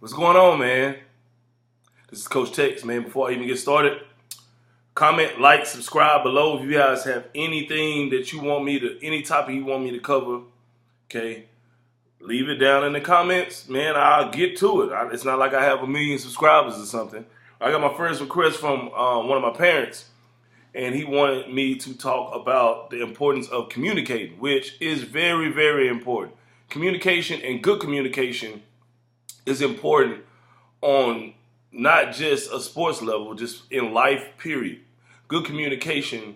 What's going on, man? This is Coach Tex, man. Before I even get started, comment, like, subscribe below if you guys have anything that you want me to, any topic you want me to cover, okay? Leave it down in the comments, man. I'll get to it. It's not like I have 1 million subscribers or something. I got my first request from one of my parents, and he wanted me to talk about the importance of communicating, which is very, very important. Communication and good communication is important on not just a sports level, just in life, period. Good communication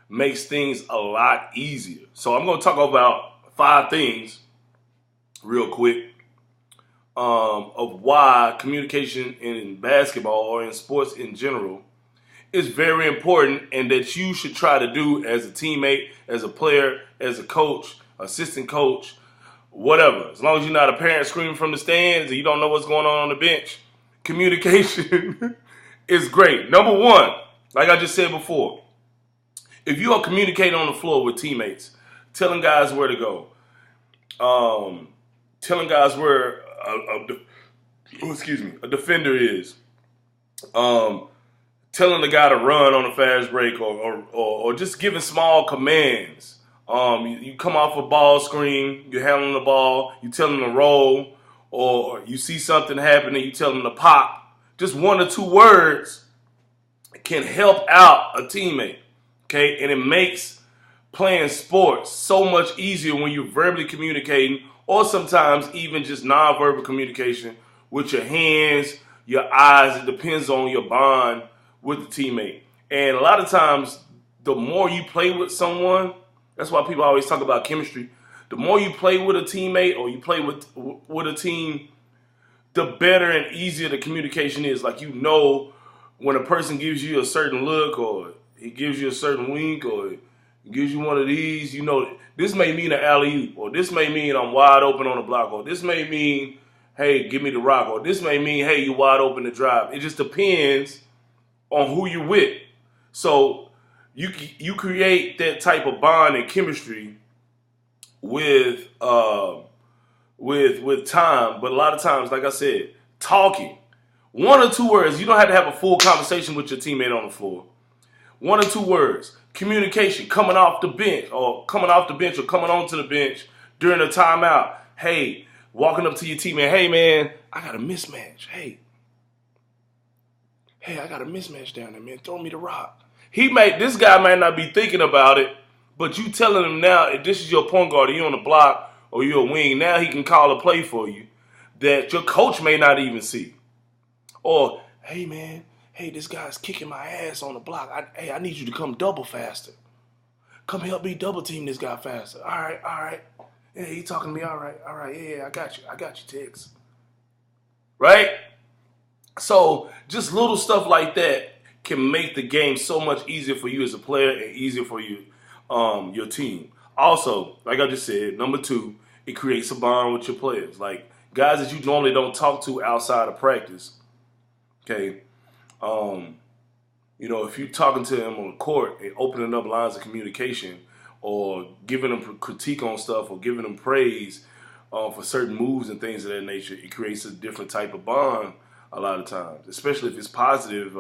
makes things a lot easier. So I'm going to talk about 5 things real quick of why communication in basketball or in sports in general is very important and that you should try to do as a teammate, as a player, as a coach, assistant coach, whatever. As long as you're not a parent screaming from the stands and you don't know what's going on the bench, communication is great. Number one, like I just said before, if you are communicating on the floor with teammates, telling guys where to go, telling guys where a defender is, telling the guy to run on a fast break or just giving small commands. You come off a ball screen, you're handling the ball, you tell them to roll, or you see something happening, you tell them to pop. Just 1 or 2 words can help out a teammate, okay? And it makes playing sports so much easier when you're verbally communicating, or sometimes even just nonverbal communication with your hands, your eyes. It depends on your bond with the teammate. And a lot of times, the more you play with someone, that's why people always talk about chemistry. The more you play with a teammate or you play with a team, the better and easier the communication is. Like, you know, when a person gives you a certain look or he gives you a certain wink or he gives you one of these, you know, this may mean an alley-oop, or this may mean I'm wide open on the block, or this may mean, hey, give me the rock, or this may mean, hey, you're wide open to drive. It just depends on who you're with. So you create that type of bond and chemistry with time, but a lot of times, like I said, talking 1 or 2 words. You don't have to have a full conversation with your teammate on the floor. 1 or 2 words, communication, coming off the bench or coming onto the bench during a timeout. Hey, walking up to your teammate, hey man, I got a mismatch. Hey, I got a mismatch down there, man. Throw me the rock. This guy might not be thinking about it, but you telling him now, if this is your point guard, or you on the block, or you're a wing, now he can call a play for you that your coach may not even see. Or, hey man, this guy's kicking my ass on the block. I need you to come double faster. Come help me double team this guy faster. All right. Yeah, he talking to me. All right. Yeah, I got you, Tex. Right? So just little stuff like that can make the game so much easier for you as a player and easier for you, your team. Also, like I just said, number 2, it creates a bond with your players. Like guys that you normally don't talk to outside of practice. Okay. You know, if you're talking to them on the court and opening up lines of communication or giving them critique on stuff or giving them praise for certain moves and things of that nature, it creates a different type of bond a lot of times, especially if it's positive.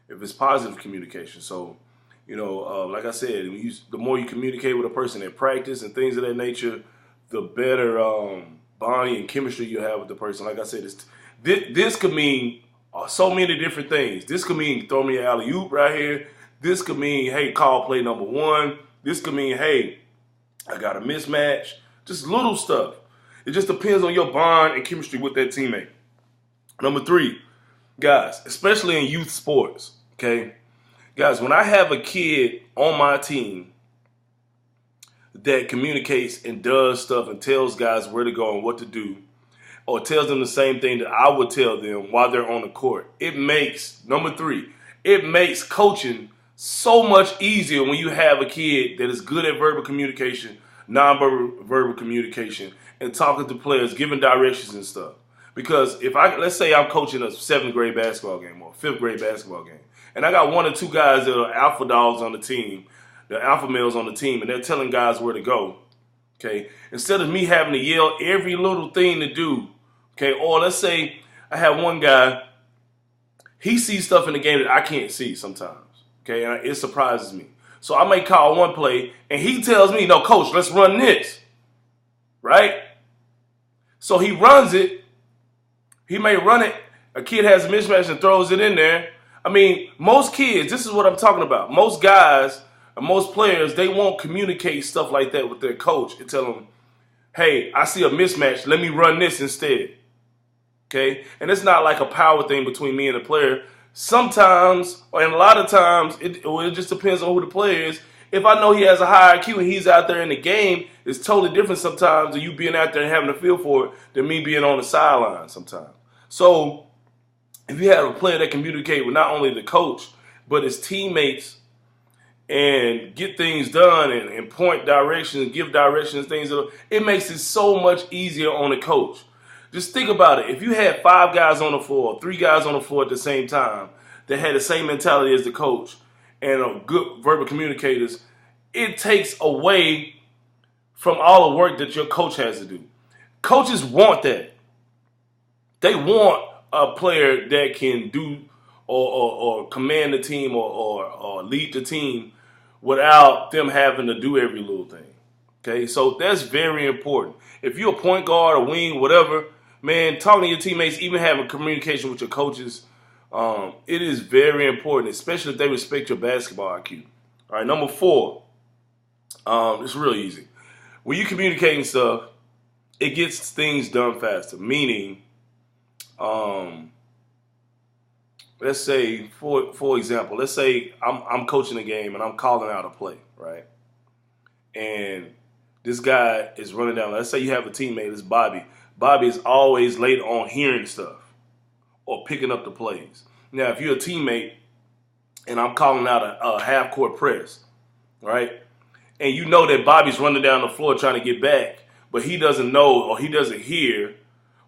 If it's positive communication. So, you know, like I said, the more you communicate with a person at practice and things of that nature, the better bonding and chemistry you have with the person. Like I said, this could mean so many different things. This could mean throw me an alley-oop right here. This could mean, hey, call play number 1. This could mean, hey, I got a mismatch. Just little stuff. It just depends on your bond and chemistry with that teammate. Number 3, guys, especially in youth sports, okay? Guys, when I have a kid on my team that communicates and does stuff and tells guys where to go and what to do, or tells them the same thing that I would tell them while they're on the court, number 3, it makes coaching so much easier when you have a kid that is good at verbal communication, non-verbal communication, and talking to players, giving directions and stuff. Because let's say I'm coaching a 7th grade basketball game or 5th grade basketball game, and I got 1 or 2 guys that are alpha dogs on the team, the alpha males on the team, and they're telling guys where to go, okay? Instead of me having to yell every little thing to do Okay, or let's say I have one guy, he sees stuff in the game that I can't see sometimes. Okay, and it surprises me. So I may call one play, and he tells me, no, coach, let's run this. Right? So he runs it. He may run it. A kid has a mismatch and throws it in there. I mean, most kids, this is what I'm talking about. Most guys, and most players, they won't communicate stuff like that with their coach and tell them, hey, I see a mismatch. Let me run this instead. Okay? And it's not like a power thing between me and the player. Sometimes, and a lot of times, it just depends on who the player is. If I know he has a high IQ and he's out there in the game, it's totally different sometimes than you being out there and having a feel for it than me being on the sideline sometimes. So if you have a player that communicate with not only the coach, but his teammates and get things done and point directions, give directions, things, it makes it so much easier on the coach. Just think about it. If you had 5 guys on the floor, 3 guys on the floor at the same time that had the same mentality as the coach and are good verbal communicators, it takes away from all the work that your coach has to do. Coaches want that. They want a player that can do or command the team or lead the team without them having to do every little thing. Okay, so that's very important. If you're a point guard, a wing, whatever, man, talking to your teammates, even having communication with your coaches, it is very important, especially if they respect your basketball IQ. All right, number 4, it's real easy. When you're communicating stuff, it gets things done faster. Meaning, let's say, for example, let's say I'm coaching a game and I'm calling out a play, right? And this guy is running down. Let's say you have a teammate, it's Bobby. Bobby is always late on hearing stuff or picking up the plays. Now, if you're a teammate and I'm calling out a half-court press, right? And you know that Bobby's running down the floor trying to get back, but he doesn't know or he doesn't hear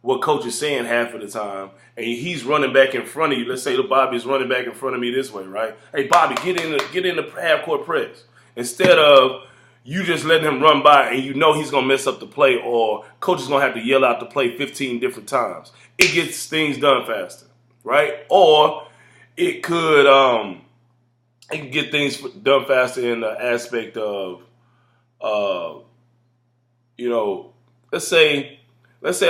what coach is saying half of the time, and he's running back in front of you. Let's say the Bobby's running back in front of me this way, right? Hey, Bobby, get in the half-court press. Instead of you just letting him run by and you know he's going to mess up the play or coach is going to have to yell out the play 15 different times. It gets things done faster, right? Or it can get things done faster in the aspect of, let's say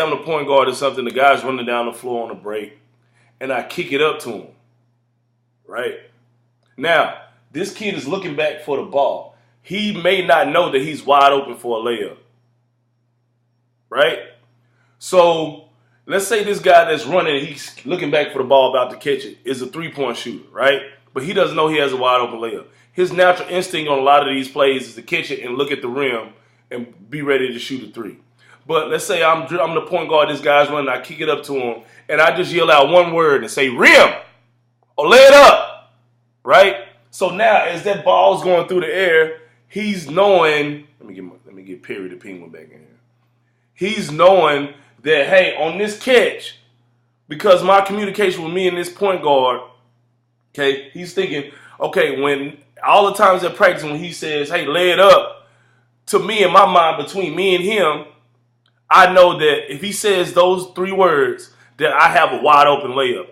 I'm the point guard or something, the guy's running down the floor on a break, and I kick it up to him, right? Now, this kid is looking back for the ball. He may not know that he's wide open for a layup, right? So let's say this guy that's running, he's looking back for the ball about to catch it, is a three-point shooter, right? But he doesn't know he has a wide open layup. His natural instinct on a lot of these plays is to catch it and look at the rim and be ready to shoot a three. But let's say I'm the point guard, this guy's running, I kick it up to him, and I just yell out one word and say, rim, or lay it up, right? So now as that ball's going through the air, he's knowing, let me get Perry the Penguin back in here. He's knowing that, hey, on this catch, because my communication with me and this point guard, okay, he's thinking, okay, when all the times at practice when he says, hey, lay it up, to me in my mind, between me and him, I know that if he says those 3 words, that I have a wide open layup.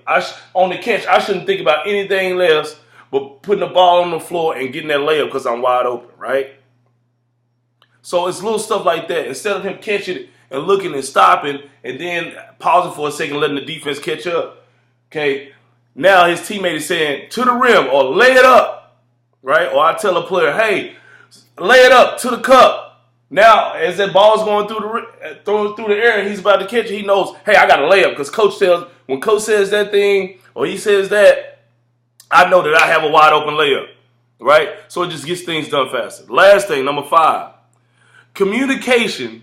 On the catch, I shouldn't think about anything else but putting the ball on the floor and getting that layup because I'm wide open, right? So it's little stuff like that. Instead of him catching it and looking and stopping and then pausing for a second, letting the defense catch up, okay, now his teammate is saying, to the rim or lay it up, right? Or I tell a player, hey, lay it up to the cup. Now, as that ball's going through the air and he's about to catch it, he knows, hey, I got a layup because when coach says that thing or he says that, I know that I have a wide open layup, right? So it just gets things done faster. Last thing, number 5, communication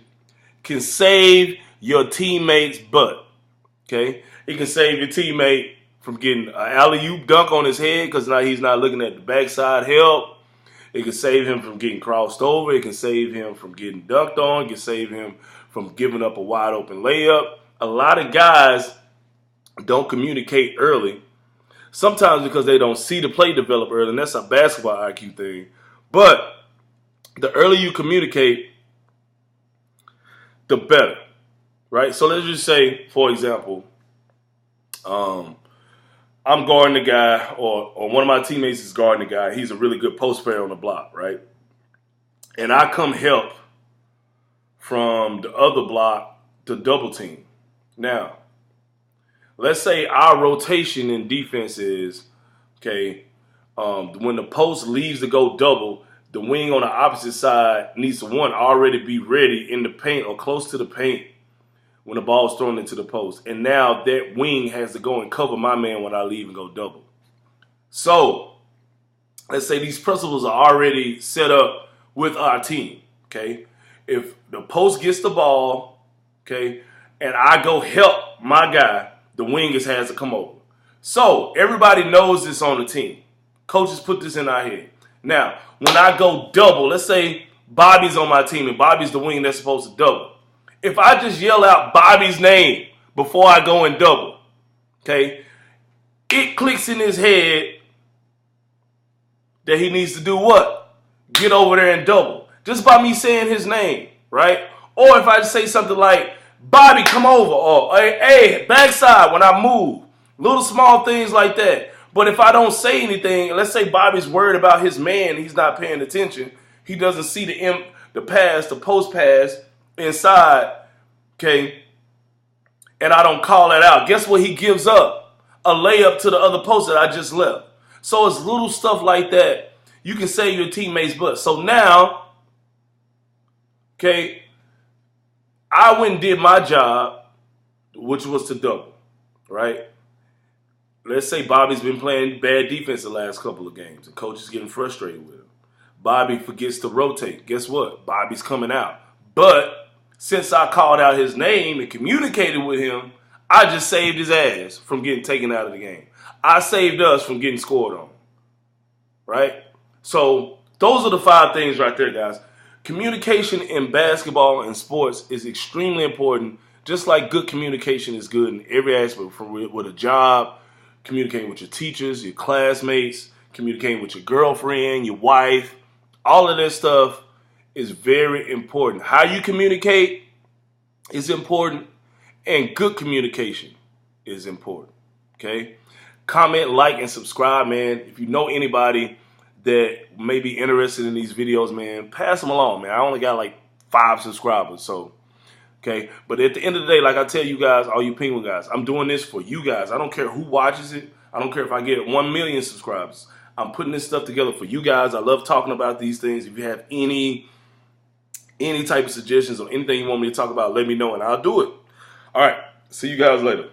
can save your teammate's butt, okay? It can save your teammate from getting an alley-oop dunk on his head because now he's not looking at the backside help. It can save him from getting crossed over. It can save him from getting dunked on. It can save him from giving up a wide open layup. A lot of guys don't communicate early, sometimes because they don't see the play develop early, and that's a basketball IQ thing. But the earlier you communicate, the better, right? So let's just say, for example, I'm guarding the guy, or one of my teammates is guarding the guy. He's a really good post player on the block, right? And I come help from the other block to double team. Now, let's say our rotation in defense is, okay, when the post leaves to go double, the wing on the opposite side needs to, one, already be ready in the paint or close to the paint when the ball is thrown into the post. And now that wing has to go and cover my man when I leave and go double. So let's say these principles are already set up with our team, okay? If the post gets the ball, okay, and I go help my guy, the wing has to come over. So everybody knows this on the team. Coaches put this in our head. Now, when I go double, let's say Bobby's on my team and Bobby's the wing that's supposed to double. If I just yell out Bobby's name before I go and double, okay, it clicks in his head that he needs to do what? Get over there and double. Just by me saying his name, right? Or if I just say something like, Bobby, come over, or hey, backside when I move. Little small things like that. But if I don't say anything, let's say Bobby's worried about his man, he's not paying attention. He doesn't see the pass, the post pass inside, okay, and I don't call that out. Guess what he gives up? A layup to the other post that I just left. So it's little stuff like that. You can save your teammates' butt. So now, okay, I went and did my job, which was to double, right? Let's say Bobby's been playing bad defense the last couple of games, and coach is getting frustrated with him. Bobby forgets to rotate. Guess what? Bobby's coming out. But since I called out his name and communicated with him, I just saved his ass from getting taken out of the game. I saved us from getting scored on, right? So those are the 5 things right there, guys. Communication in basketball and sports is extremely important, just like good communication is good in every aspect, from with a job, communicating with your teachers, your classmates, communicating with your girlfriend, your wife. All of that stuff is very important. How you communicate is important, and good communication is important, okay? Comment, like, and subscribe, man. If you know anybody that may be interested in these videos, man, pass them along, man. I only got like 5 subscribers, so, okay? But at the end of the day, like I tell you guys, all you Penguin guys, I'm doing this for you guys. I don't care who watches it. I don't care if I get 1 million subscribers. I'm putting this stuff together for you guys. I love talking about these things. If you have any type of suggestions or anything you want me to talk about, let me know and I'll do it. All right. See you guys later.